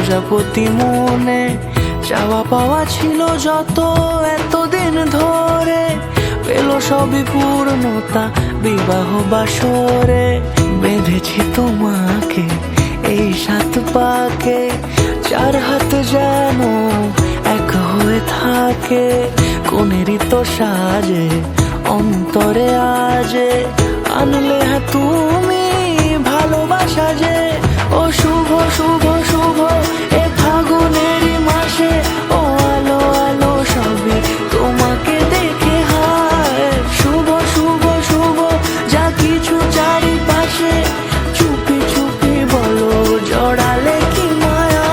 প্রজাপতি মনে চাওয়া পাওয়া ছিল যত এতদিন ধরে, পেল সবই পূর্ণতা বিবাহ বাসরে। বেঁধেছি তোমাকে এই 7 পাকে, 4 হাত যেন এক হয়ে থাকে। কোনেরই তো সাজে অন্তরে আজে, আনলে হ্যাঁ তুমি ভালোবাসা যে। ও শুভ শুভ শুভ এ ফাগুনেরই মাসে, ও আলো আলো সবই তোমাকে দেখে হায়। শুভ শুভ শুভ যা কিছু চারিপাশে, চুপি চুপি বলো জড়ালে কি মায়া।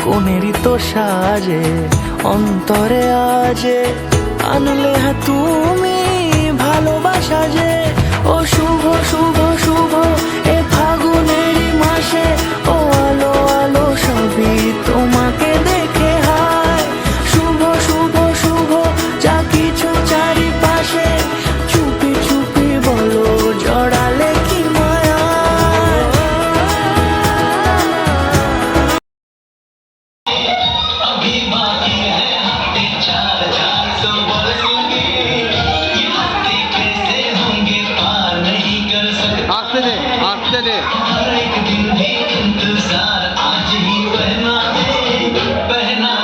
কোনেরই তো সাজে অন্তরে আজে, আনলে হ্যাঁ তুমি ভালোবাসা যে। ও শুভ শুভ শুভ এ ফাগুনেরই মাসে, ও আলো আলো সবই তোমাকে দেখে হায়। শুভ শুভ শুভ যা কিছু চারিপাশে, চুপি চুপি বলো জড়ালে কি মায়া। आस्ते दे आस्ते दे। हर एक दिन भी इंतजार आज ही पहना